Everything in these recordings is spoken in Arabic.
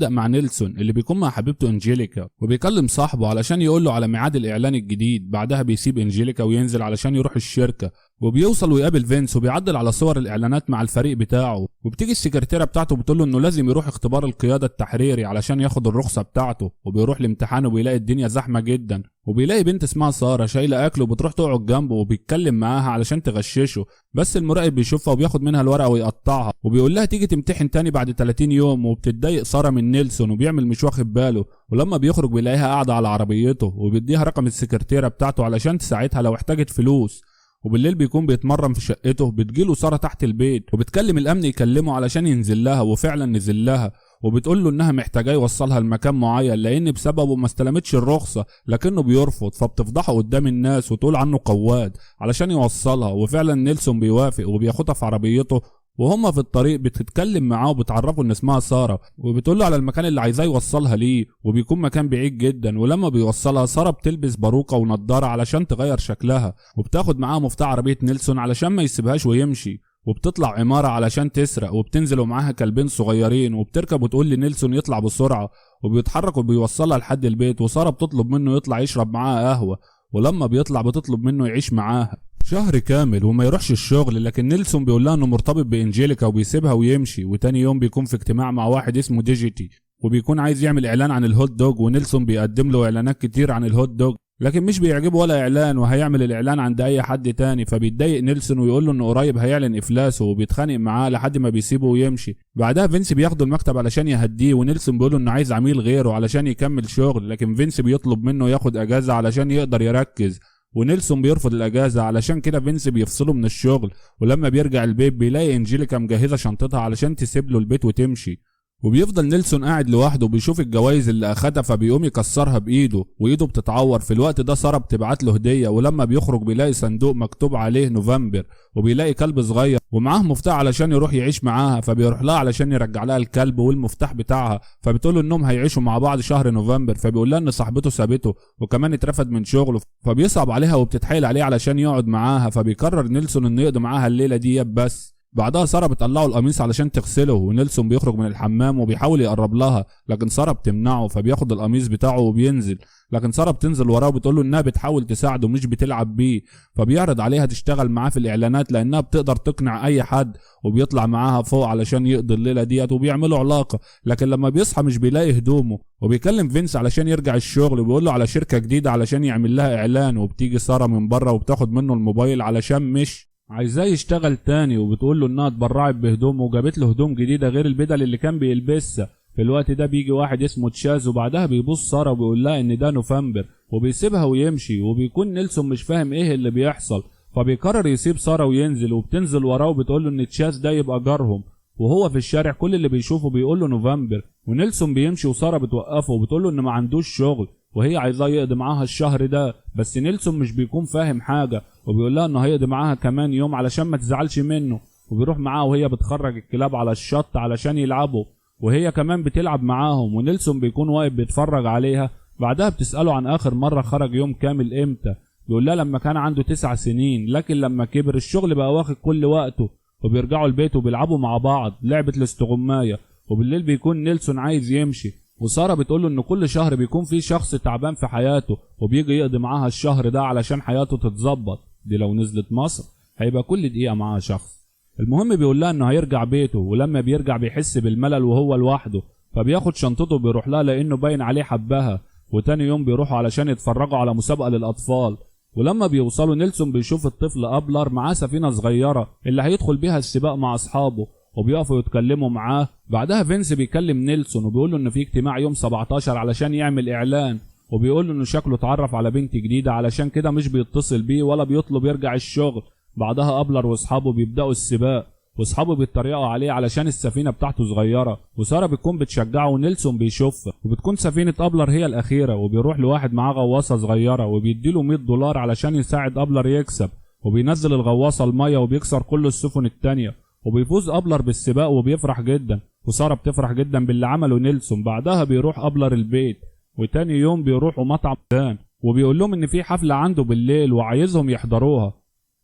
بيبدأ مع نيلسون اللي بيكون مع حبيبته انجيليكا وبيكلم صاحبه علشان يقول له على ميعاد الاعلان الجديد. بعدها بيسيب انجيليكا وينزل علشان يروح الشركة، وبيوصل ويقابل فينس وبيعدل على صور الاعلانات مع الفريق بتاعه. وبتيجي السكرتيرة بتاعته بتقول له انه لازم يروح اختبار القيادة التحريري علشان ياخد الرخصة بتاعته. وبيروح الامتحان وبيلاقي الدنيا زحمة جدا، وبيلاقي بنت اسمها سارة شايلة اكل وبتروح تقعد جنبه وبيتكلم معاها علشان تغششه. بس المراقب بيشوفها وبياخد منها الورقة ويقطعها، وبيقول لها تيجي تمتحن تاني بعد 30 يوم. وبتتضايق سارة من نيلسون وبيعمل مش واخد باله. ولما بيخرج بيلاقيها قاعدة على عربيته وبيديها رقم السكرتيرة بتاعته علشان تساعدها لو احتاجت فلوس. وبالليل بيكون بيتمرن في شقته. بتجيله سارة تحت البيت وبتكلم الامن يكلمه علشان ينزل لها، وفعلا نزل لها. وبتقول له انها محتاجاه يوصلها لمكان معين لان بسببه ما استلمتش الرخصة، لكنه بيرفض. فبتفضحه قدام الناس وتقول عنه قواد علشان يوصلها. وفعلا نيلسون بيوافق وبياخدها في عربيته، وهما في الطريق بتتكلم معاه وبتعرفه ان اسمها سارة، وبتقول له على المكان اللي عايزاه يوصلها ليه. وبيكون مكان بعيد جدا. ولما بيوصلها سارة بتلبس باروكة ونضارة علشان تغير شكلها، وبتاخد معاها مفتاح عربية نيلسون علشان ما يسيبهاش ويمشي. وبتطلع عمارة علشان تسرق، وبتنزل ومعاها كلبين صغيرين. وبتركب وتقول لنيلسون يطلع بسرعة، وبيتحرك وبيوصلها لحد البيت. وسارة بتطلب منه يطلع يشرب معاها قهوة، ولما بيطلع بتطلب منه يعيش معاها شهر كامل وما يروحش الشغل. لكن نيلسون بيقول لها انه مرتبط بانجيليكا وبيسيبها ويمشي. وتاني يوم بيكون في اجتماع مع واحد اسمه ديجيتي، وبيكون عايز يعمل اعلان عن الهوت دوج. ونيلسون بيقدم له اعلانات كتير عن الهوت دوج، لكن مش بيعجبه ولا اعلان، وهيعمل الاعلان عند اي حد تاني. فبيتضايق نيلسون ويقول له انه قريب هيعلن افلاسه، وبيتخانق معاه لحد ما بيسيبه ويمشي. بعدها فينس بياخده المكتب علشان يهديه، ونيلسون بيقول له انه عايز عميل غيره علشان يكمل شغل. لكن فينس بيطلب منه ياخد اجازة علشان يقدر يركز، ونيلسون بيرفض الاجازة. علشان كده فينس بيفصله من الشغل. ولما بيرجع البيت بيلاقي انجيليكا مجهزة شنطتها علشان تسيب له البيت وتمشي. وبيفضل نيلسون قاعد لوحده وبيشوف الجوائز اللي اخدها، فبيقوم يكسرها بايده وايده بتتعور. في الوقت ده سارة بتبعت له هدية، ولما بيخرج بيلاقي صندوق مكتوب عليه نوفمبر، وبيلاقي كلب صغير ومعاه مفتاح علشان يروح يعيش معاها. فبيروح لها علشان يرجع لها الكلب والمفتاح بتاعها. فبتقول له انهم هيعيشوا مع بعض شهر نوفمبر. فبيقول لها ان صاحبته سابته وكمان اترفد من شغله، فبيصعب عليها وبتتحايل عليه علشان يقعد معاها. فبيقرر نيلسون انه يقضي معاها الليلة دي بس. بعدها سارة بتقلعه القميص علشان تغسله، ونيلسون بيخرج من الحمام وبيحاول يقرب لها، لكن سارة بتمنعه. فبياخد القميص بتاعه وبينزل، لكن سارة بتنزل وراه وبتقول له انها بتحاول تساعده مش بتلعب بيه. فبيعرض عليها تشتغل معاه في الاعلانات لانها بتقدر تقنع اي حد، وبيطلع معاها فوق علشان يقضي الليلة ديت وبيعملوا علاقة. لكن لما بيصحى مش بيلاقي هدومه، وبيكلم فينس علشان يرجع الشغل وبيقول له على شركة جديدة علشان يعمل لها اعلان. وبتيجي سارة من بره وبتاخد منه الموبايل علشان مش عايزاه يشتغل تاني، وبتقول له انها اتبرعت بهدومه وجابت له هدوم جديده غير البدل اللي كان بيلبسها. في الوقت ده بيجي واحد اسمه تشاز، وبعدها بيبص ساره وبيقول لها ان ده نوفمبر، وبيسيبها ويمشي. وبيكون نيلسون مش فاهم ايه اللي بيحصل، فبيقرر يسيب ساره وينزل، وبتنزل وراه وبتقول له ان تشاز ده يبقى جارهم. وهو في الشارع كل اللي بيشوفه بيقول له نوفمبر. ونيلسون بيمشي وساره بتوقفه وبتقول له ان ما عندوش شغل وهي عايزاه يقضي معاها الشهر ده. بس نيلسون مش بيكون فاهم حاجه، وبيقول لها انه هيقضي معاها كمان يوم علشان ما تزعلش منه. وبيروح معاها وهي بتخرج الكلاب على الشط علشان يلعبوا، وهي كمان بتلعب معاهم. ونيلسون بيكون واقف بيتفرج عليها. بعدها بتسأله عن اخر مرة خرج يوم كامل امتى. بيقول لها لما كان عنده 9 سنين، لكن لما كبر الشغل بقى واخد كل وقته. وبيرجعوا البيت وبيلعبوا مع بعض لعبة الاستغماية. وبالليل بيكون نيلسون عايز يمشي، وسارة بتقوله ان كل شهر بيكون في شخص تعبان في حياته وبيجي يقضي معاها الشهر ده علشان حياته تتظبط. دي لو نزلت مصر هيبقى كل دقيقة معاها شخص. المهم بيقول لها انه هيرجع بيته، ولما بيرجع بيحس بالملل وهو لوحده. فبياخد شنطته وبيروح لها لانه باين عليه حبها. وتاني يوم بيروحوا علشان يتفرجوا على مسابقة للاطفال. ولما بيوصلوا نيلسون بيشوف الطفل أبلر معاه سفينة صغيرة اللي هيدخل بيها السباق مع اصحابه، وبيقفوا يتكلموا معاه. بعدها فينس بيكلم نيلسون وبيقول له انه في اجتماع يوم 17 علشان يعمل اعلان، وبيقول له انه شكله اتعرف على بنت جديدة علشان كده مش بيتصل بيه ولا بيطلب يرجع الشغل. بعدها أبلر واصحابه بيبدأوا السباق، واصحابه بيتريقوا عليه علشان السفينة بتاعته صغيرة، وسارة بتكون بتشجعه ونيلسون بيشوفها. وبتكون سفينة أبلر هي الأخيرة، وبيروح لواحد معاه غواصة صغيرة وبيديله $100 علشان يساعد أبلر يكسب. وبينزل الغواصة المية وبيكسر كل السفن التانية، وبيفوز أبلر بالسباق وبيفرح جدا. وسارة بتفرح جدا باللي عمله نيلسون. بعدها بيروح أبلر البيت، وتاني يوم بيروحوا مطعم دان، وبيقول لهم ان في حفلة عنده بالليل وعايزهم يحضروها.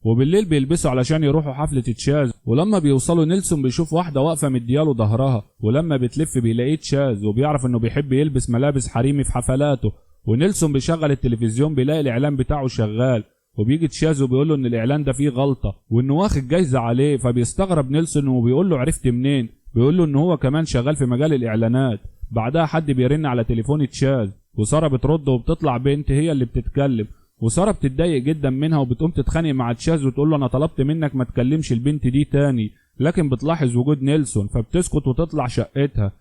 وبالليل بيلبسوا علشان يروحوا حفلة تشاز. ولما بيوصلوا نيلسون بيشوف واحدة واقفة مدياله ظهرها، ولما بتلف بيلاقيه تشاز وبيعرف انه بيحب يلبس ملابس حريمي في حفلاته. ونيلسون بيشغل التلفزيون بيلاقي الاعلان بتاعه شغال، وبيجي تشاز وبيقول له ان الاعلان ده فيه غلطة وانه واخد جايزة عليه. فبيستغرب نيلسون وبيقول له عرفت منين؟ بيقول له ان هو كمان شغال في مجال الاعلانات. بعدها حد بيرن على تليفون تشاز، وسارة بترد وبتطلع بنت هي اللي بتتكلم. وسارة بتتضايق جدا منها وبتقوم تتخانق مع تشاز وتقول له انا طلبت منك ما تكلمش البنت دي تاني، لكن بتلاحظ وجود نيلسون فبتسكت وتطلع شقتها.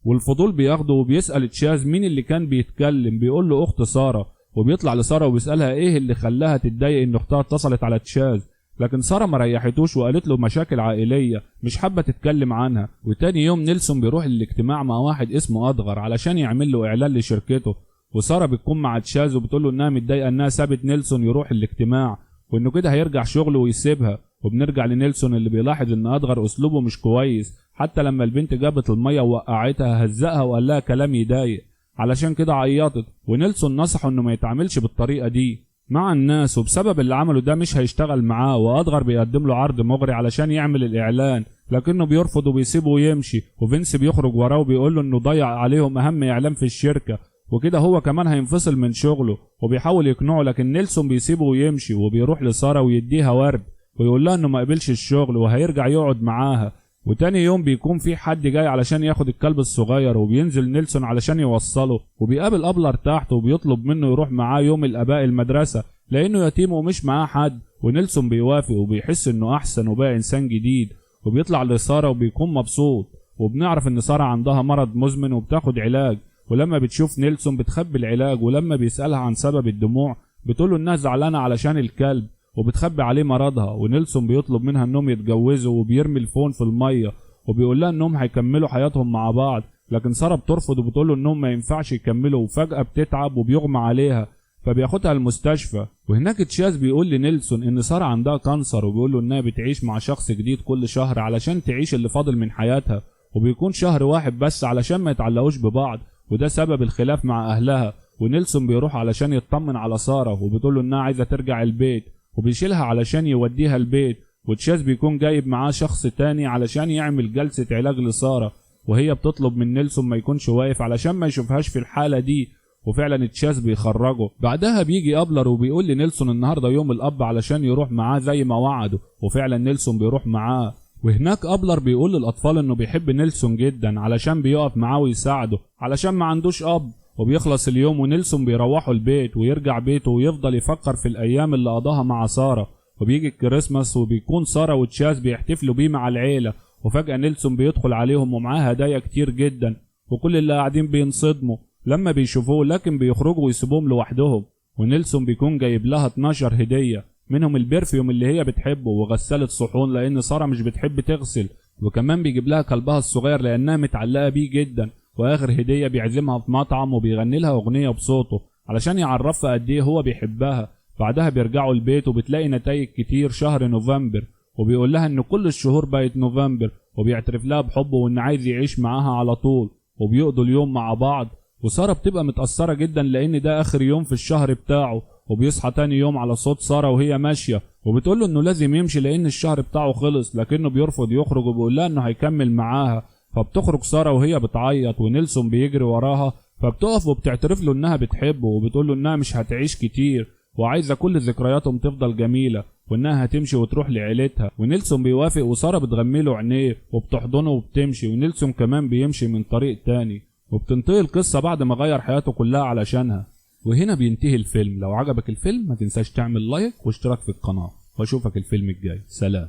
والفضول بياخده وبيسأل تشاز مين اللي كان بيتكلم، بيقول له اخت سارة. وبيطلع لسارة وبيسألها ايه اللي خلاها تتضايق ان اختها اتصلت على تشاز، لكن سارة ما ريحتوش وقالت له مشاكل عائلية مش حابة تتكلم عنها. وتاني يوم نيلسون بيروح الاجتماع مع واحد اسمه أدغر علشان يعمل له اعلان لشركته. وسارة بتكون مع تشاز وبتقول له انها متضايقة انها سابت نيلسون يروح الاجتماع وانه كده هيرجع شغله ويسيبها. وبنرجع لنيلسون اللي بيلاحظ ان أدغر اسلوبه مش كويس، حتى لما البنت جابت المية ووقعتها هزقها وقال لها كلام يضايق، علشان كده عيطت. ونيلسون نصحه انه ما يتعاملش بالطريقة دي مع الناس، وبسبب اللي عمله ده مش هيشتغل معاه. وأدغر بيقدم له عرض مغري علشان يعمل الإعلان، لكنه بيرفض وبيسيبه ويمشي. وفينس بيخرج وراه وبيقول له انه ضيع عليهم اهم اعلان في الشركة وكده هو كمان هينفصل من شغله، وبيحاول يقنعه لكن نيلسون بيسيبه ويمشي. وبيروح لسارة ويديها ورد ويقول لها انه ما قبلش الشغل وهيرجع يقعد معاها. وتاني يوم بيكون في حد جاي علشان ياخد الكلب الصغير، وبينزل نيلسون علشان يوصله. وبيقابل أبلر تحت وبيطلب منه يروح معاه يوم الآباء المدرسة لأنه يتيم ومش معاه حد. ونيلسون بيوافق وبيحس انه احسن وبقى انسان جديد. وبيطلع لسارة وبيكون مبسوط. وبنعرف ان سارة عندها مرض مزمن وبتاخد علاج، ولما بتشوف نيلسون بتخبي العلاج. ولما بيسألها عن سبب الدموع بتقوله انها زعلانة علشان الكلب وبتخبي عليه مرضها. ونيلسون بيطلب منها انهم يتجوزوا وبيرمي الفون في المية وبيقول لها انهم هيكملوا حياتهم مع بعض، لكن سارة بترفض وبتقوله انهم ما ينفعش يكملوا. وفجأة بتتعب وبيغمى عليها فبياخدها المستشفى. وهناك تشاز بيقول لنيلسون ان سارة عندها كانسر وبيقول له انها بتعيش مع شخص جديد كل شهر علشان تعيش اللي فاضل من حياتها، وبيكون شهر واحد بس علشان ما يتعلقوش ببعض، وده سبب الخلاف مع اهلها. ونيلسون بيروح علشان يطمن على سارة وبتقول له انها عايزة ترجع البيت وبيشيلها علشان يوديها البيت. وتشاز بيكون جايب معاه شخص تاني علشان يعمل جلسة علاج لسارة، وهي بتطلب من نيلسون ما يكونش واقف علشان ما يشوفهاش في الحالة دي. وفعلا تشاز بيخرجه. بعدها بيجي أبلر وبيقول لنيلسون النهارده يوم الأب علشان يروح معاه زي ما وعده، وفعلا نيلسون بيروح معاه. وهناك أبلر بيقول للأطفال انه بيحب نيلسون جدا علشان بيقف معاه ويساعده علشان ما عندوش أب. وبيخلص اليوم ونيلسون بيروحوا البيت ويرجع بيته ويفضل يفكر في الأيام اللي قضاها مع سارة. وبيجي الكريسماس وبيكون سارة وتشاز بيحتفلوا بيه مع العيلة، وفجأة نيلسون بيدخل عليهم ومعاه هدايا كتير جدا، وكل اللي قاعدين بينصدموا لما بيشوفوه، لكن بيخرجوا ويسيبوهم لوحدهم. ونيلسون بيكون جايب لها 12 هدية، منهم البرفيوم اللي هي بتحبه وغسالة صحون لأن سارة مش بتحب تغسل، وكمان بيجيب لها كلبها الصغير لأنها متعلقة بيه جدا. وآخر هدية بيعزمها في مطعم وبيغني لها أغنية بصوته علشان يعرفها قد إيه هو بيحبها. بعدها بيرجعوا البيت وبتلاقي نتائج كتير شهر نوفمبر، وبيقول لها إن كل الشهور بقت نوفمبر، وبيعترف لها بحبه وإن عايز يعيش معاها على طول. وبيقضوا اليوم مع بعض، وسارة بتبقى متأثرة جدا لأن ده آخر يوم في الشهر بتاعه. وبيصحى تاني يوم على صوت سارة وهي ماشية وبتقوله إنه لازم يمشي لأن الشهر بتاعه خلص، لكنه بيرفض يخرج وبيقول لها إنه هيكمل معاها. فبتخرج سارة وهي بتعيط ونيلسون بيجري وراها، فبتقف وبتعترف له إنها بتحبه وبتقول له إنها مش هتعيش كتير وعايزة كل ذكرياتهم تفضل جميلة وإنها هتمشي وتروح لعيلتها. ونيلسون بيوافق وسارة بتغمي له عينيه وبتحضنه وبتمشي، ونيلسون كمان بيمشي من طريق تاني. وبتنتهي القصة بعد ما غير حياته كلها علشانها. وهنا بينتهي الفيلم. لو عجبك الفيلم ما تنساش تعمل لايك واشتراك في القناة، واشوفك الفيلم الجاي. سلام.